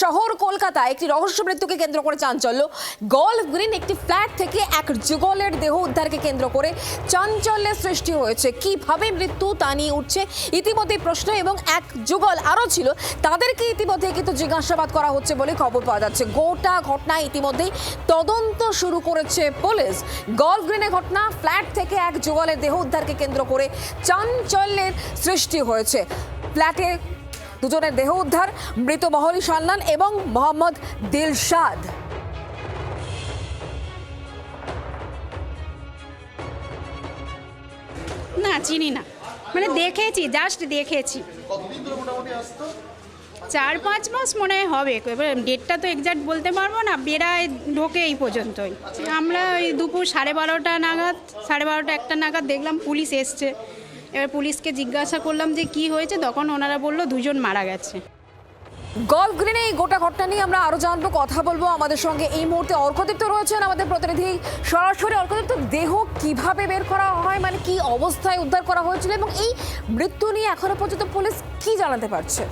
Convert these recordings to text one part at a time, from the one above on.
শহর কলকাতায় একটি রহস্য মৃত্যুকে কেন্দ্র করে চাঞ্চল্য। গলফ গ্রিন একটি ফ্ল্যাট থেকে এক যুগলের দেহ উদ্ধারকে কেন্দ্র করে চাঞ্চল্যের সৃষ্টি হয়েছে। কিভাবে মৃত্যু তা নিয়ে উঠছে ইতিমধ্যে প্রশ্ন, এবং এক যুগল আরও ছিল, তাদেরকে ইতিমধ্যে কিন্তু জিজ্ঞাসাবাদ করা হচ্ছে বলে খবর পাওয়া যাচ্ছে। গোটা ঘটনায় ইতিমধ্যেই তদন্ত শুরু করেছে পুলিশ। গলফ গ্রিনের ঘটনা, ফ্ল্যাট থেকে এক যুগলের দেহ উদ্ধারকে কেন্দ্র করে চাঞ্চল্যের সৃষ্টি হয়েছে। ফ্ল্যাটে দুজনের দেহ উদ্ধার, মৃত মহলি সান্নান এবং মোহাম্মদ দিলশাদ। না চিনি না, মানে দেখেছি, জাস্ট দেখেছি। 4-5 মাস মনে হয় হবে, এবার ডেটটা তো এক্সাক্ট বলতে পারবো না। বেড়ায় ঢোকে এই পর্যন্তই। আমরা ওই দুপুর 12:30 নাগাদ, 12:30-1টা নাগাদ দেখলাম পুলিশ এসছে। এবার পুলিশকে জিজ্ঞাসা করলাম যে কি হয়েছে, তখন ওনারা বললো 2 জন মারা গেছে। গলফ গ্রিনে এই গোটা ঘটনা নিয়ে আমরা আরো জানবো, কথা বলবো। আমাদের সঙ্গে এই মুহূর্তে অর্কদীপ্ত রয়েছেন, আমাদের প্রতিনিধি সরাসরি। অর্কদীপ্ত, দেহ কিভাবে বের করা হয়, মানে কি অবস্থায় উদ্ধার করা হয়েছিল, এবং এই মৃত্যু নিয়ে এখনো পর্যন্ত পুলিশ কি জানাতে পারছে?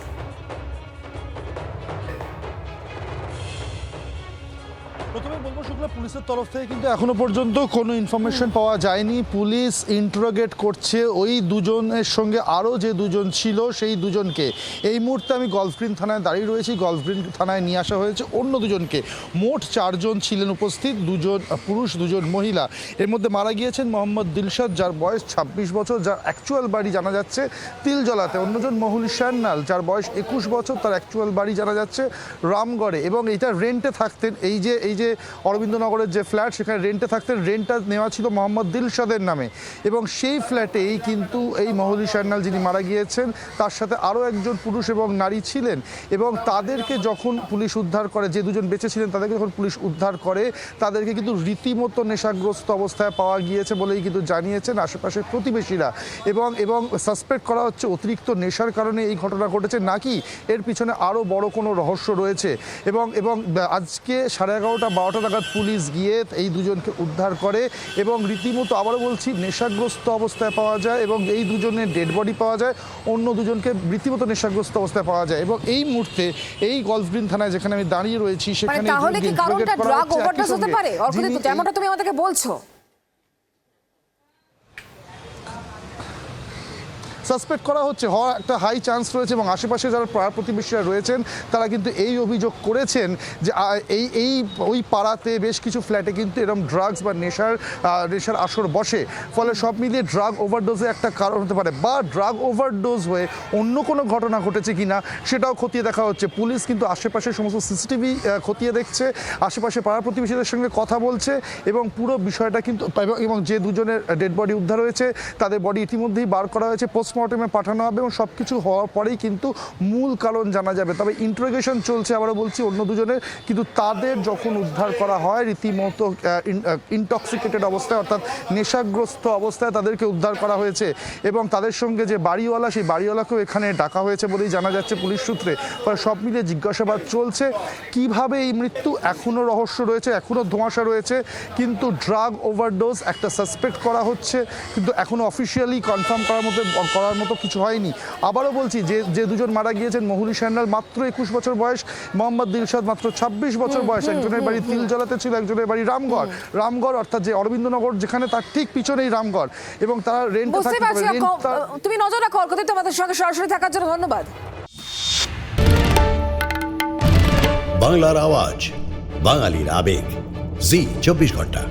প্রথমে বলবো, শুক্লা, পুলিশের তরফ থেকে কিন্তু এখনো পর্যন্ত কোনো ইনফরমেশন পাওয়া যায়নি। পুলিশ ইন্টারোগেট করছে ওই দুজনের সঙ্গে আরও যে দুজন ছিল সেই দুজনকে। এই মুহূর্তে আমি গলফ গ্রিন থানায় দাঁড়িয়ে রয়েছি। গলফ গ্রিন থানায় নিয়ে আসা হয়েছে অন্য দুজনকে। মোট 4 জন ছিলেন উপস্থিত, 2 জন পুরুষ 2 জন মহিলা। এর মধ্যে মারা গিয়েছেন মোহাম্মদ দিলশাদ, যার বয়স 26 বছর, যার অ্যাকচুয়াল বাড়ি জানা যাচ্ছে তিলজলাতে। অন্যজন মহুলি সান্যাল, যার বয়স 21 বছর, তার অ্যাকচুয়াল বাড়ি জানা যাচ্ছে রামগড়ে, এবং এটা রেন্টে থাকতেন। এই যে অরবিন্দনগরের যে ফ্ল্যাট, সেখানে রেন্টে থাকতেন। রেন্টটা নেওয়া ছিল মোহাম্মদ দিলশাদের নামে, এবং সেই ফ্ল্যাটেই কিন্তু এই মহুলি সান্যাল যিনি মারা গিয়েছেন, তার সাথে আরও একজন পুরুষ এবং নারী ছিলেন। এবং তাদেরকে যখন পুলিশ উদ্ধার করে, যে দুজন বেঁচে ছিলেন তাদেরকে যখন পুলিশ উদ্ধার করে, তাদেরকে কিন্তু রীতিমতো নেশাগ্রস্ত অবস্থায় পাওয়া গিয়েছে বলেই কিন্তু জানিয়েছেন আশেপাশের প্রতিবেশীরা। এবং সাসপেক্ট করা হচ্ছে অতিরিক্ত নেশার কারণে এই ঘটনা ঘটেছে, নাকি এর পিছনে আরও বড় কোনো রহস্য রয়েছে। এবং আজকে 11:30-12টা নাগাদ পুলিশ গিয়ে এই দুজনকে উদ্ধার করে, এবং রীতিমতো আবারও বলছি নেশাগ্রস্ত অবস্থায় পাওয়া যায়, এবং এই দুজনের ডেড বডি পাওয়া যায়। অন্য দুজনকে রীতিমতো নেশাগ্রস্ত অবস্থায় পাওয়া যায়। এবং এই মুহূর্তে এই গলফ গ্রিন থানায় যেখানে আমি দাঁড়িয়ে রয়েছি, সেখানে তাহলে কি কারণটা ড্রাগ ওভারডোজ হতে পারে? অর্কদীপ্ত, যেমনটা তুমি আমাদেরকে বলছো, সাসপেক্ট করা হচ্ছে, হওয়ার একটা হাই চান্স রয়েছে। এবং আশেপাশে যারা পাড়া প্রতিবেশীরা রয়েছেন, তারা কিন্তু এই অভিযোগ করেছেন যে ওই পাড়াতে বেশ কিছু ফ্ল্যাটে কিন্তু এরকম ড্রাগস বা নেশার আসর বসে। ফলে সব মিলিয়ে ড্রাগ ওভারডোজে একটা কারণ হতে পারে, বা ড্রাগ ওভারডোজ হয়ে অন্য কোনো ঘটনা ঘটেছে কিনা সেটাও খতিয়ে দেখা হচ্ছে। পুলিশ কিন্তু আশেপাশে সমস্ত সিসিটিভি খতিয়ে দেখছে, আশেপাশে পাড়া প্রতিবেশীদের সঙ্গে কথা বলছে, এবং পুরো বিষয়টা কিন্তু, এবং যে দুজনের ডেড বডি উদ্ধার হয়েছে তাদের বডি ইতিমধ্যেই বার করা হয়েছে, পোস্টমর্টমে পাঠানো হবে, এবং সব কিছু হওয়ার পরেই কিন্তু মূল কারণ জানা যাবে। তবে ইন্টারোগেশন চলছে, আবারও বলছি, অন্য দুজনের। কিন্তু তাদের যখন উদ্ধার করা হয় রীতিমতো ইনটক্সিকেটেড অবস্থায়, অর্থাৎ নেশাগ্রস্ত অবস্থায় তাদেরকে উদ্ধার করা হয়েছে। এবং তাদের সঙ্গে যে বাড়িওয়ালা, সেই বাড়িওয়ালাকেও এখানে ডাকা হয়েছে বলেই জানা যাচ্ছে পুলিশ সূত্রে। ফলে সব মিলিয়ে জিজ্ঞাসাবাদ চলছে। কিভাবে এই মৃত্যু, এখনও রহস্য রয়েছে, এখনও ধোঁয়াশা রয়েছে। কিন্তু ড্রাগ ওভারডোজ একটা সাসপেক্ট করা হচ্ছে, কিন্তু এখনও অফিসিয়ালি কনফার্ম করার মতো কিছু হয়নি। আবারও বলছি, যে দুজন মারা গিয়েছেন, মহুলি সান্যাল মাত্র 21 বছর বয়স, মোহাম্মদ দিলশাদ মাত্র 26 বছর বয়স। একজনের বাড়ি তিলজলাতে ছিল, একজনের বাড়ি রামগড়, অর্থাৎ যে অরবিন্দনগর যেখানে, তার ঠিক পিছনেই রামগড়। এবং তারা রেন্টে থাকে। তুমি নজর রাখো অর্কদীপ্ত, আমাদের সঙ্গে সরাসরি থাকার জন্য ধন্যবাদ। বাংলার আওয়াজ, বাঙালির আবেগ, জি 24 ঘন্টা।